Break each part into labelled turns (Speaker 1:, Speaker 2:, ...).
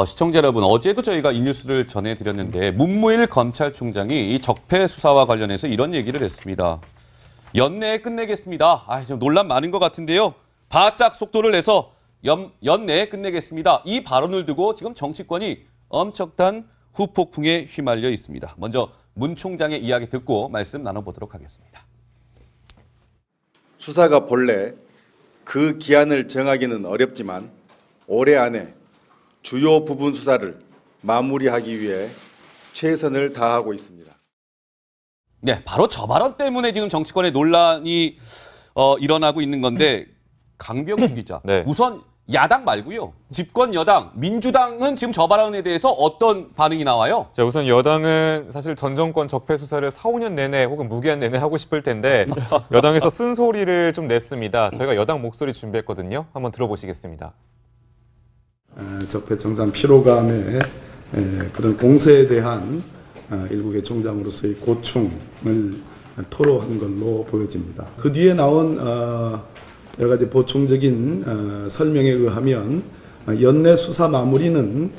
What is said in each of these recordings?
Speaker 1: 시청자 여러분, 어제도 저희가 이 뉴스를 전해드렸는데 문무일 검찰총장이 이 적폐 수사와 관련해서 이런 얘기를 했습니다. 연내에 끝내겠습니다. 좀 논란 많은 것 같은데요. 바짝 속도를 내서 연내에 끝내겠습니다. 이 발언을 두고 지금 정치권이 엄청난 후폭풍에 휘말려 있습니다. 먼저 문 총장의 이야기 듣고 말씀 나눠보도록 하겠습니다.
Speaker 2: 수사가 본래 그 기한을 정하기는 어렵지만 올해 안에 주요 부분 수사를 마무리하기 위해 최선을 다하고 있습니다.
Speaker 1: 네, 바로 저 발언 때문에 지금 정치권의 논란이 일어나고 있는 건데 강병규 기자,
Speaker 3: 네.
Speaker 1: 우선 야당 말고요. 집권 여당, 민주당은 지금 저 발언에 대해서 어떤 반응이 나와요?
Speaker 3: 자, 우선 여당은 사실 전 정권 적폐 수사를 4, 5년 내내 혹은 무기한 내내 하고 싶을 텐데 여당에서 쓴소리를 좀 냈습니다. 저희가 여당 목소리 준비했거든요. 한번 들어보시겠습니다.
Speaker 4: 적폐 청산 피로감에 그런 공세에 대한 일국의 총장으로서의 고충을 토로한 걸로 보여집니다. 그 뒤에 나온 여러 가지 보충적인 설명에 의하면 연내 수사 마무리는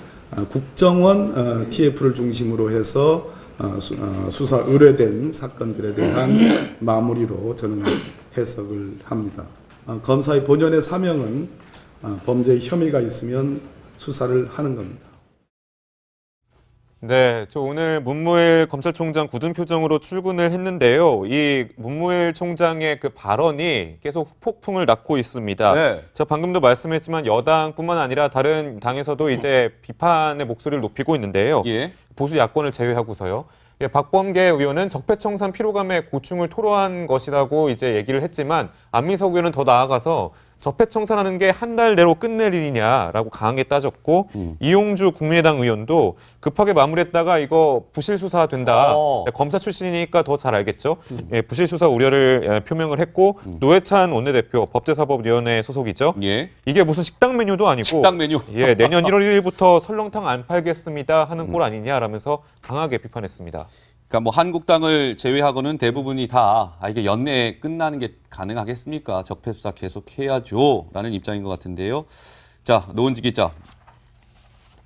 Speaker 4: 국정원 TF를 중심으로 해서 수사 의뢰된 사건들에 대한 마무리로 저는 해석을 합니다. 검사의 본연의 사명은 범죄 혐의가 있으면 수사를 하는 겁니다.
Speaker 3: 네, 저 오늘 문무일 검찰총장 굳은 표정으로 출근을 했는데요. 이 문무일 총장의 그 발언이 계속 후폭풍을 낳고 있습니다.
Speaker 1: 네.
Speaker 3: 저 방금도 말씀했지만 여당뿐만 아니라 다른 당에서도 이제 비판의 목소리를 높이고 있는데요.
Speaker 1: 예.
Speaker 3: 보수 야권을 제외하고서요. 박범계 의원은 적폐청산 피로감에 고충을 토로한 것이라고 이제 얘기를 했지만 안민석 의원은 더 나아가서 적폐청산하는 게 한 달 내로 끝낼 일이냐라고 강하게 따졌고 이용주 국민의당 의원도 급하게 마무리했다가 이거 부실 수사 된다. 검사 출신이니까 더 잘 알겠죠. 부실 수사 우려를 표명을 했고 노회찬 원내대표 법제사법위원회 소속이죠.
Speaker 1: 예.
Speaker 3: 이게 무슨 식당 메뉴도 아니고
Speaker 1: 식당 메뉴.
Speaker 3: 예, 내년 1월 1일부터 설렁탕 안 팔겠습니다 하는 꼴 아니냐라면서 강하게 비판했습니다.
Speaker 1: 그러니까 뭐 한국당을 제외하고는 대부분이 다 이게 연내에 끝나는 게 가능하겠습니까? 적폐 수사 계속해야죠라는 입장인 것 같은데요. 자, 노은지 기자.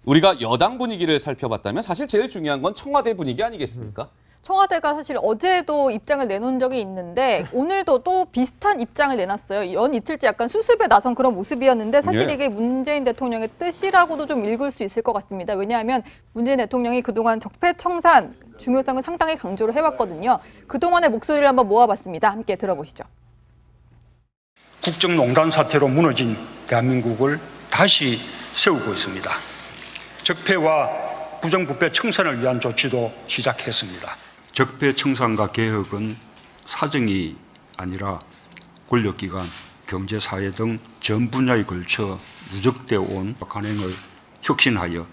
Speaker 1: 우리가 여당 분위기를 살펴봤다면 사실 제일 중요한 건 청와대 분위기 아니겠습니까?
Speaker 5: 청와대가 사실 어제도 입장을 내놓은 적이 있는데 오늘도 또 비슷한 입장을 내놨어요. 연 이틀째 약간 수습에 나선 그런 모습이었는데 사실 이게 문재인 대통령의 뜻이라고도 좀 읽을 수 있을 것 같습니다. 왜냐하면 문재인 대통령이 그동안 적폐청산 중요성을 상당히 강조를 해왔거든요. 그동안의 목소리를 한번 모아봤습니다. 함께 들어보시죠.
Speaker 6: 국정농단 사태로 무너진 대한민국을 다시 세우고 있습니다. 적폐와 부정부패 청산을 위한 조치도 시작했습니다. 적폐 청산과 개혁은 사정이 아니라 권력기관, 경제사회 등 전 분야에 걸쳐 누적되어 온 관행을 혁신하여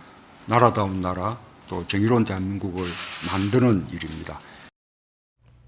Speaker 6: 나라다운 나라 또 정의로운 대한민국을 만드는 일입니다.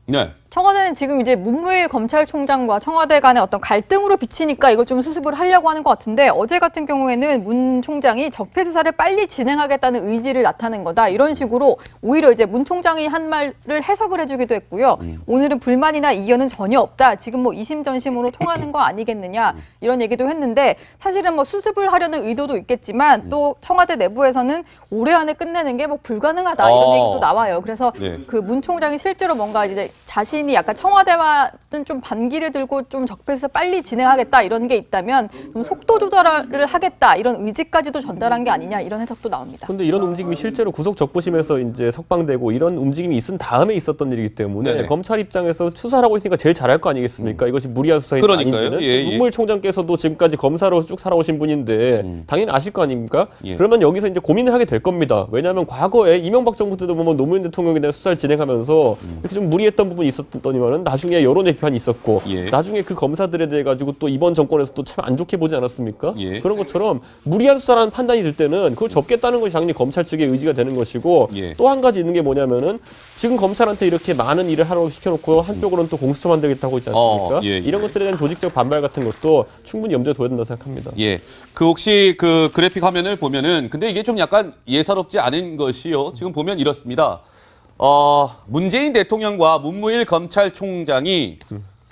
Speaker 1: 네.
Speaker 5: 청와대는 지금 이제 문무일 검찰총장과 청와대 간의 어떤 갈등으로 비치니까 이걸 좀 수습을 하려고 하는 것 같은데 어제 같은 경우에는 문 총장이 적폐 수사를 빨리 진행하겠다는 의지를 나타낸 거다. 이런 식으로 오히려 이제 문 총장이 한 말을 해석을 해주기도 했고요. 오늘은 불만이나 이견은 전혀 없다. 지금 뭐 이심전심으로 통하는 거 아니겠느냐 이런 얘기도 했는데 사실은 뭐 수습을 하려는 의도도 있겠지만 또 청와대 내부에서는 올해 안에 끝내는 게 뭐 불가능하다 이런 얘기도 나와요. 그래서 그 문 총장이 실제로 뭔가 이제 자신이 약간 청와대와는 좀 반기를 들고 좀 적폐수사 빨리 진행하겠다 이런 게 있다면 좀 속도 조절을 하겠다 이런 의지까지도 전달한 게 아니냐 이런 해석도 나옵니다.
Speaker 7: 그런데 이런 움직임이 실제로 구속 적부심에서 이제 석방되고 이런 움직임이 있은 다음에 있었던 일이기 때문에
Speaker 1: 네네.
Speaker 7: 검찰 입장에서 수사를 하고 있으니까 제일 잘할 거 아니겠습니까? 이것이 무리한 수사인지 아닌지는 문무일 총장께서도 지금까지 검사로 쭉 살아오신 분인데 당연히 아실 거 아닙니까? 그러면 여기서 이제 고민을 하게 될 겁니다. 왜냐하면 과거에 이명박 정부 때도 보면 노무현 대통령에 대한 수사를 진행하면서 이렇게 좀 무리했던 부분이 있었더니만은 나중에 여론의 비판이 있었고 나중에 그 검사들에 대해 가지고 또 이번 정권에서 또 참 안 좋게 보지 않았습니까? 그런 것처럼 무리한 수사라는 판단이 들 때는 그걸 접겠다는 것이 당연히 검찰 측의 의지가 되는 것이고 또 한 가지 있는 게 뭐냐면은 지금 검찰한테 이렇게 많은 일을 하라고 시켜놓고 한쪽으로는 또 공수처 만들겠다고 하지 않습니까? 이런 것들에 대한 조직적 반발 같은 것도 충분히 염두에 둬야 된다고 생각합니다.
Speaker 1: 그 혹시 그 그래픽 화면을 보면은 근데 이게 좀 약간 예사롭지 않은 것이요. 지금 보면 이렇습니다. 문재인 대통령과 문무일 검찰총장이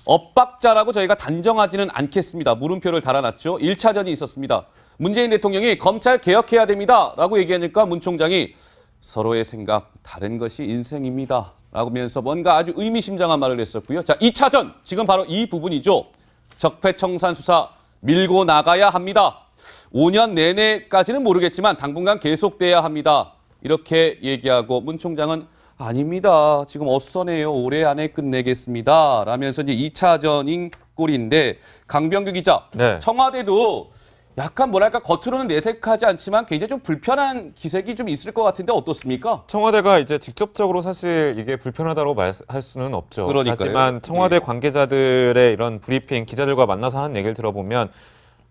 Speaker 1: 엇박자라고 저희가 단정하지는 않겠습니다. 물음표를 달아놨죠. 1차전이 있었습니다. 문재인 대통령이 검찰 개혁해야 됩니다라고 얘기하니까 문 총장이 서로의 생각 다른 것이 인생입니다. 라고 하면서 뭔가 아주 의미심장한 말을 했었고요. 자, 2차전 지금 바로 이 부분이죠. 적폐청산 수사 밀고 나가야 합니다. 5년 내내까지는 모르겠지만 당분간 계속돼야 합니다. 이렇게 얘기하고 문 총장은 아닙니다. 지금 어수선해요. 올해 안에 끝내겠습니다. 라면서 이제 2차전인 꼴인데 강병규 기자,
Speaker 3: 네.
Speaker 1: 청와대도 약간 뭐랄까 겉으로는 내색하지 않지만 굉장히 좀 불편한 기색이 좀 있을 것 같은데 어떻습니까?
Speaker 3: 청와대가 이제 직접적으로 사실 이게 불편하다고 말할 수는 없죠.
Speaker 1: 그러니까요.
Speaker 3: 하지만 청와대
Speaker 1: 예.
Speaker 3: 관계자들의 이런 브리핑, 기자들과 만나서 하는 얘기를 들어보면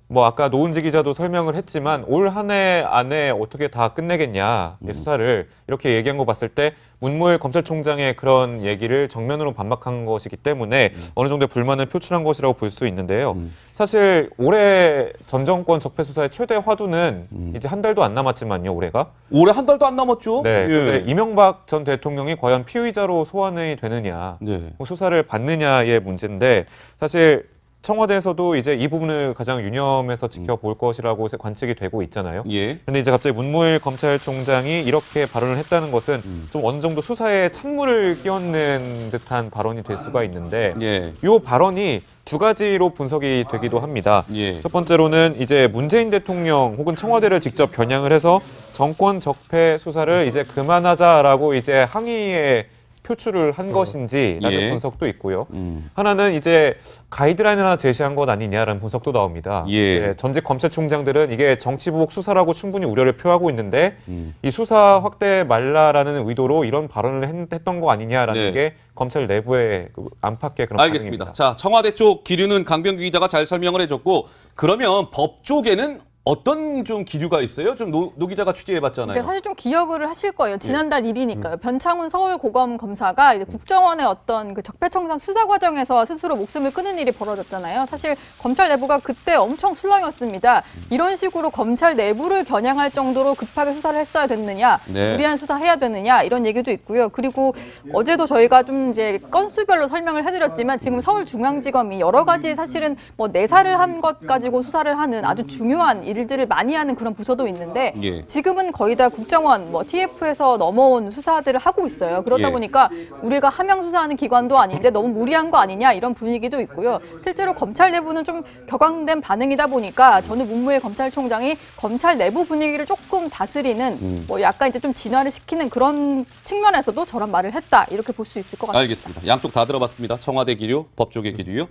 Speaker 3: 뭐 아까 노은지 기자도 설명을 했지만 올 한 해 안에 어떻게 다 끝내겠냐 이 수사를 이렇게 얘기한 거 봤을 때 문무일 검찰총장의 그런 얘기를 정면으로 반박한 것이기 때문에 어느 정도의 불만을 표출한 것이라고 볼 수 있는데요. 사실 올해 전 정권 적폐 수사의 최대 화두는 이제 한 달도 안 남았지만요, 올해가.
Speaker 1: 올해 한 달도 안 남았죠?
Speaker 3: 네,
Speaker 1: 예.
Speaker 3: 근데 이명박 전 대통령이 과연 피의자로 소환이 되느냐,
Speaker 1: 네.
Speaker 3: 수사를 받느냐의 문제인데 사실 청와대에서도 이제 이 부분을 가장 유념해서 지켜볼 것이라고 관측이 되고 있잖아요.
Speaker 1: 예.
Speaker 3: 근데 이제 갑자기 문무일 검찰총장이 이렇게 발언을 했다는 것은 좀 어느 정도 수사에 찬물을 끼얹는 듯한 발언이 될 수가 있는데
Speaker 1: 예.
Speaker 3: 이 발언이 두 가지로 분석이 되기도 합니다.
Speaker 1: 예.
Speaker 3: 첫 번째로는 이제 문재인 대통령 혹은 청와대를 직접 겨냥을 해서 정권 적폐 수사를 이제 그만하자라고 이제 항의에 표출을 한 것인지라는
Speaker 1: 예.
Speaker 3: 분석도 있고요. 하나는 이제 가이드라인 하나 제시한 것 아니냐라는 분석도 나옵니다.
Speaker 1: 예.
Speaker 3: 네, 전직 검찰총장들은 이게 정치보복 수사라고 충분히 우려를 표하고 있는데 이 수사 확대 말라라는 의도로 이런 발언을 했던 거 아니냐라는
Speaker 1: 네.
Speaker 3: 게 검찰 내부의 그 안팎의 그런
Speaker 1: 알겠습니다.
Speaker 3: 반응입니다.
Speaker 1: 자, 청와대 쪽 기류는 강병규 기자가 잘 설명을 해줬고 그러면 법 쪽에는 어떤 좀 기류가 있어요? 좀 노 기자가 취재해봤잖아요.
Speaker 5: 사실 좀 기억을 하실 거예요. 지난달 일이니까요. 변창훈 서울고검검사가 이제 국정원의 어떤 그 적폐청산 수사 과정에서 스스로 목숨을 끊은 일이 벌어졌잖아요. 사실 검찰 내부가 그때 엄청 술렁이었습니다. 이런 식으로 검찰 내부를 겨냥할 정도로 급하게 수사를 했어야 됐느냐,
Speaker 1: 네.
Speaker 5: 무리한 수사해야 되느냐 이런 얘기도 있고요. 그리고 어제도 저희가 좀 이제 건수별로 설명을 해드렸지만 지금 서울중앙지검이 여러 가지 사실은 뭐 내사를 한 것 가지고 수사를 하는 아주 중요한 일들을 많이 하는 그런 부서도 있는데
Speaker 1: 예.
Speaker 5: 지금은 거의 다 국정원, 뭐 TF에서 넘어온 수사들을 하고 있어요. 그러다
Speaker 1: 예.
Speaker 5: 보니까 우리가 하명 수사하는 기관도 아닌데 너무 무리한 거 아니냐 이런 분위기도 있고요. 실제로 검찰 내부는 좀 격앙된 반응이다 보니까 저는 문무일 검찰총장이 검찰 내부 분위기를 조금 다스리는 뭐 약간 이제 좀 진화를 시키는 그런 측면에서도 저런 말을 했다 이렇게 볼 수 있을 것 같습니다.
Speaker 1: 알겠습니다. 양쪽 다 들어봤습니다. 청와대 기류, 법 쪽의 기류요.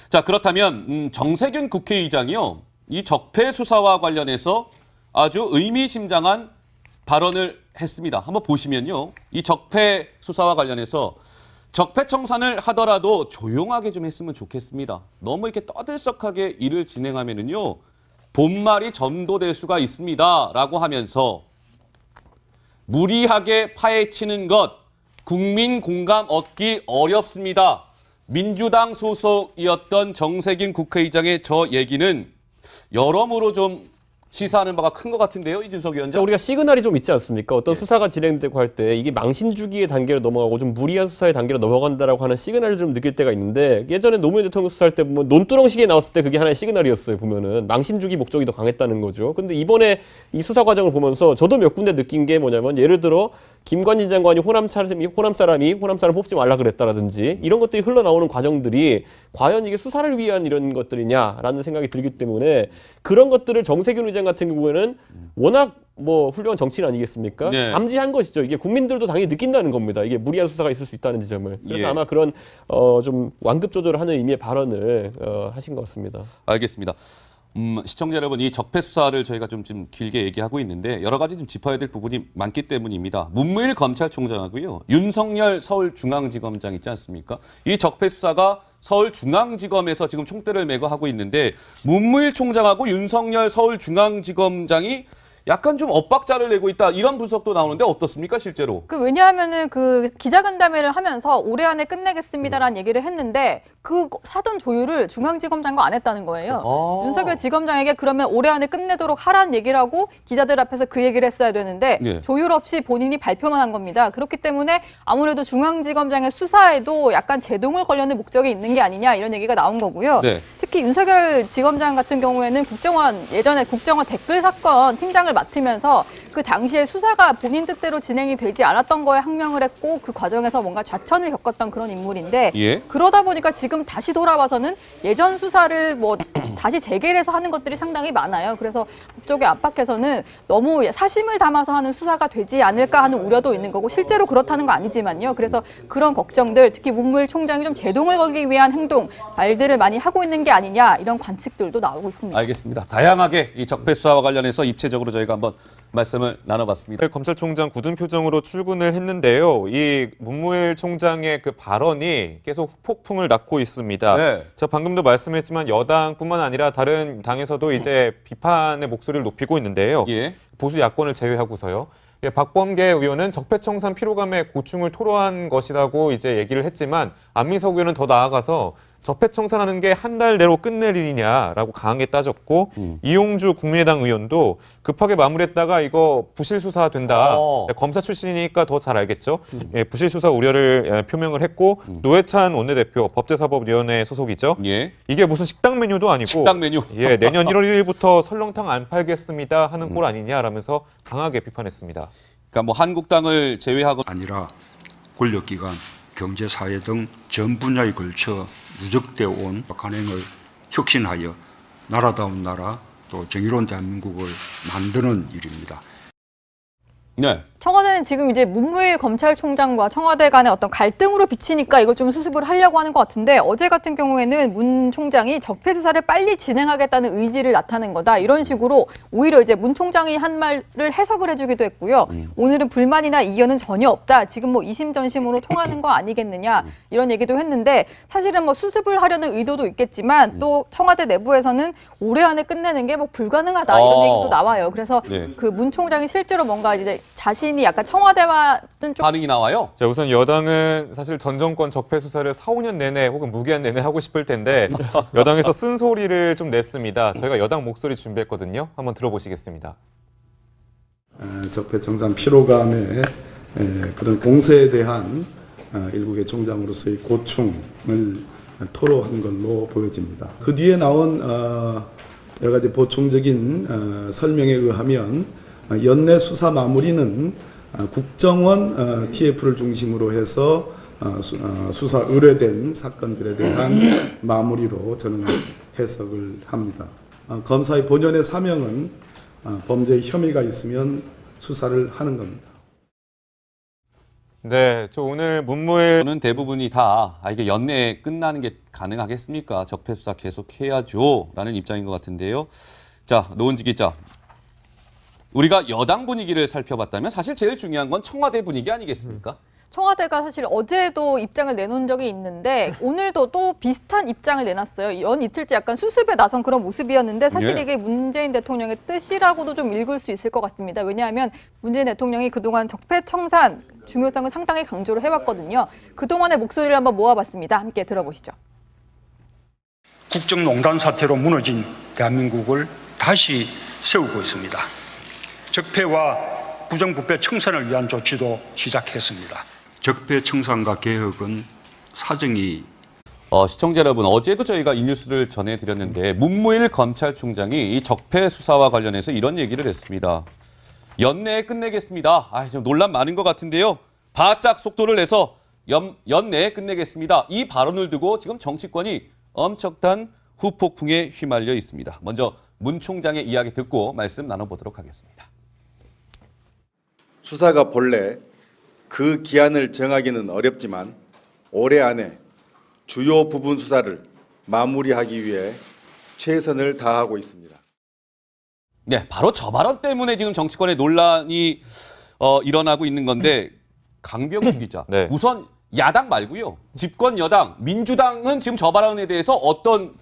Speaker 1: 자, 그렇다면 정세균 국회의장이요. 이 적폐 수사와 관련해서 아주 의미심장한 발언을 했습니다. 한번 보시면요. 이 적폐 수사와 관련해서 적폐청산을 하더라도 조용하게 좀 했으면 좋겠습니다. 너무 이렇게 떠들썩하게 일을 진행하면은요. 본말이 전도될 수가 있습니다. 라고 하면서 무리하게 파헤치는 것 국민 공감 얻기 어렵습니다. 민주당 소속이었던 정세균 국회의장의 저 얘기는 여러모로 좀 시사하는 바가 큰 것 같은데요, 이준석 위원장.
Speaker 7: 우리가 시그널이 좀 있지 않습니까? 어떤 수사가 진행되고 할 때 이게 망신주기의 단계로 넘어가고 좀 무리한 수사의 단계로 넘어간다라고 하는 시그널을 좀 느낄 때가 있는데 예전에 노무현 대통령 수사할 때 보면 논두렁식에 나왔을 때 그게 하나의 시그널이었어요. 보면은 망신주기 목적이 더 강했다는 거죠. 근데 이번에 이 수사 과정을 보면서 저도 몇 군데 느낀 게 뭐냐면 예를 들어 김관진 장관이 호남 사람 뽑지 말라 그랬다라든지 이런 것들이 흘러나오는 과정들이 과연 이게 수사를 위한 이런 것들이냐라는 생각이 들기 때문에 그런 것들을 정세균 의장 같은 경우에는 워낙 뭐 훌륭한 정치인 아니겠습니까?
Speaker 1: 네.
Speaker 7: 감지한 것이죠. 이게 국민들도 당연히 느낀다는 겁니다. 이게 무리한 수사가 있을 수 있다는 지점을. 그래서
Speaker 1: 예.
Speaker 7: 아마 그런 좀 완급 조절을 하는 의미의 발언을 하신 것 같습니다.
Speaker 1: 알겠습니다. 시청자 여러분, 이 적폐 수사를 저희가 좀 길게 얘기하고 있는데 여러 가지 좀 짚어야 될 부분이 많기 때문입니다. 문무일 검찰총장하고요. 윤석열 서울중앙지검장 있지 않습니까? 이 적폐 수사가 서울중앙지검에서 지금 총대를 메고 하고 있는데 문무일 총장하고 윤석열 서울중앙지검장이 약간 좀 엇박자를 내고 있다 이런 분석도 나오는데 어떻습니까 실제로?
Speaker 5: 왜냐하면은 그 기자간담회를 하면서 올해 안에 끝내겠습니다라는 얘기를 했는데 그 사전 조율을 중앙지검장과 안 했다는 거예요. 윤석열 지검장에게 그러면 올해 안에 끝내도록 하라는 얘기를 하고 기자들 앞에서 그 얘기를 했어야 되는데
Speaker 1: 예.
Speaker 5: 조율 없이 본인이 발표만 한 겁니다. 그렇기 때문에 아무래도 중앙지검장의 수사에도 약간 제동을 걸려는 목적이 있는 게 아니냐 이런 얘기가 나온 거고요.
Speaker 1: 네.
Speaker 5: 특히 윤석열 지검장 같은 경우에는 예전에 국정원 댓글 사건 팀장을 맡으면서 그 당시에 수사가 본인 뜻대로 진행이 되지 않았던 거에 항명을 했고 그 과정에서 뭔가 좌천을 겪었던 그런 인물인데
Speaker 1: 예.
Speaker 5: 그러다 보니까 지금 다시 돌아와서는 예전 수사를 뭐 다시 재개를 해서 하는 것들이 상당히 많아요. 그래서 법조계 안팎에서는 너무 사심을 담아서 하는 수사가 되지 않을까 하는 우려도 있는 거고 실제로 그렇다는 거 아니지만요. 그래서 그런 걱정들, 특히 문무일 총장이 좀 제동을 걸기 위한 행동, 말들을 많이 하고 있는 게 아니냐 이런 관측들도 나오고 있습니다.
Speaker 1: 알겠습니다. 다양하게 이 적폐 수사와 관련해서 입체적으로 저희가 한번 말씀을 나눠봤습니다.
Speaker 3: 검찰총장 굳은 표정으로 출근을 했는데요. 이 문무일 총장의 그 발언이 계속 폭풍을 낳고 있습니다.
Speaker 1: 네.
Speaker 3: 제가 방금도 말씀했지만 여당뿐만 아니라 다른 당에서도 이제 비판의 목소리를 높이고 있는데요.
Speaker 1: 예.
Speaker 3: 보수 야권을 제외하고서요. 예, 박범계 의원은 적폐청산 피로감에 고충을 토로한 것이라고 이제 얘기를 했지만 안민석 의원은 더 나아가서 적폐청산하는 게 한 달 내로 끝낼 일이냐라고 강하게 따졌고 이용주 국민의당 의원도 급하게 마무리했다가 이거 부실 수사 된다. 검사 출신이니까 더 잘 알겠죠. 예, 부실 수사 우려를 표명을 했고 노회찬 원내대표 법제사법위원회 소속이죠.
Speaker 1: 예.
Speaker 3: 이게 무슨 식당 메뉴도 아니고
Speaker 1: 식당 메뉴.
Speaker 3: 예, 내년 1월 1일부터 설렁탕 안 팔겠습니다 하는 꼴 아니냐라면서 강하게 비판했습니다.
Speaker 1: 그러니까 뭐 한국당을 제외하고
Speaker 6: 아니라 권력기관, 경제사회 등 전 분야에 걸쳐 누적되어 온 간행을 혁신하여 나라다운 나라 또 정의로운 대한민국을 만드는 일입니다.
Speaker 1: 네.
Speaker 5: 청와대는 지금 이제 문무일 검찰총장과 청와대 간의 어떤 갈등으로 비치니까 이걸 좀 수습을 하려고 하는 것 같은데 어제 같은 경우에는 문 총장이 적폐 수사를 빨리 진행하겠다는 의지를 나타낸 거다. 이런 식으로 오히려 이제 문 총장이 한 말을 해석을 해주기도 했고요. 오늘은 불만이나 이견은 전혀 없다. 지금 뭐 이심전심으로 통하는 거 아니겠느냐 이런 얘기도 했는데 사실은 뭐 수습을 하려는 의도도 있겠지만 또 청와대 내부에서는 올해 안에 끝내는 게 뭐 불가능하다 이런 얘기도 나와요. 그래서
Speaker 1: 네.
Speaker 5: 그 문 총장이 실제로 뭔가 이제 자신이 약간 청와대와는 좀
Speaker 1: 반응이 나와요.
Speaker 3: 자, 우선 여당은 사실 전 정권 적폐 수사를 4, 5년 내내 혹은 무기한 내내 하고 싶을 텐데 여당에서 쓴소리를 좀 냈습니다. 저희가 여당 목소리 준비했거든요. 한번 들어보시겠습니다.
Speaker 4: 적폐 청산 피로감에 그런 공세에 대한 일국의 총장으로서의 고충을 토로한 걸로 보여집니다. 그 뒤에 나온 여러 가지 보충적인 설명에 의하면 연내 수사 마무리는 국정원 TF를 중심으로 해서 수사 의뢰된 사건들에 대한 마무리로 저는 해석을 합니다. 검사의 본연의 사명은 범죄 혐의가 있으면 수사를 하는 겁니다.
Speaker 3: 네, 저 오늘 문무일
Speaker 1: 저는 대부분이 다 이게 연내에 끝나는 게 가능하겠습니까? 적폐 수사 계속 해야죠. 라는 입장인 것 같은데요. 자, 노은지 기자. 우리가 여당 분위기를 살펴봤다면 사실 제일 중요한 건 청와대 분위기 아니겠습니까?
Speaker 5: 청와대가 사실 어제도 입장을 내놓은 적이 있는데 오늘도 또 비슷한 입장을 내놨어요. 연 이틀째 약간 수습에 나선 그런 모습이었는데 사실
Speaker 1: 예.
Speaker 5: 이게 문재인 대통령의 뜻이라고도 좀 읽을 수 있을 것 같습니다. 왜냐하면 문재인 대통령이 그동안 적폐 청산 중요성을 상당히 강조를 해왔거든요. 그동안의 목소리를 한번 모아봤습니다. 함께 들어보시죠.
Speaker 6: 국정농단 사태로 무너진 대한민국을 다시 세우고 있습니다. 적폐와 부정부패 청산을 위한 조치도 시작했습니다. 적폐 청산과 개혁은 사정이
Speaker 1: 시청자 여러분, 어제도 저희가 이 뉴스를 전해드렸는데 문무일 검찰총장이 이 적폐 수사와 관련해서 이런 얘기를 했습니다. 연내에 끝내겠습니다. 좀 논란 많은 것 같은데요. 바짝 속도를 내서 연내에 끝내겠습니다. 이 발언을 두고 지금 정치권이 엄청난 후폭풍에 휘말려 있습니다. 먼저 문 총장의 이야기 듣고 말씀 나눠보도록 하겠습니다.
Speaker 2: 수사가 본래 그 기한을 정하기는 어렵지만 올해 안에 주요 부분 수사를 마무리하기 위해 최선을 다하고 있습니다.
Speaker 1: 네, 바로 저 발언 때문에 지금 정치권에 논란이 일어나고 있는 건데 강병수 기자,
Speaker 3: 네.
Speaker 1: 우선 야당 말고요. 집권 여당, 민주당은 지금 저 발언에 대해서 어떤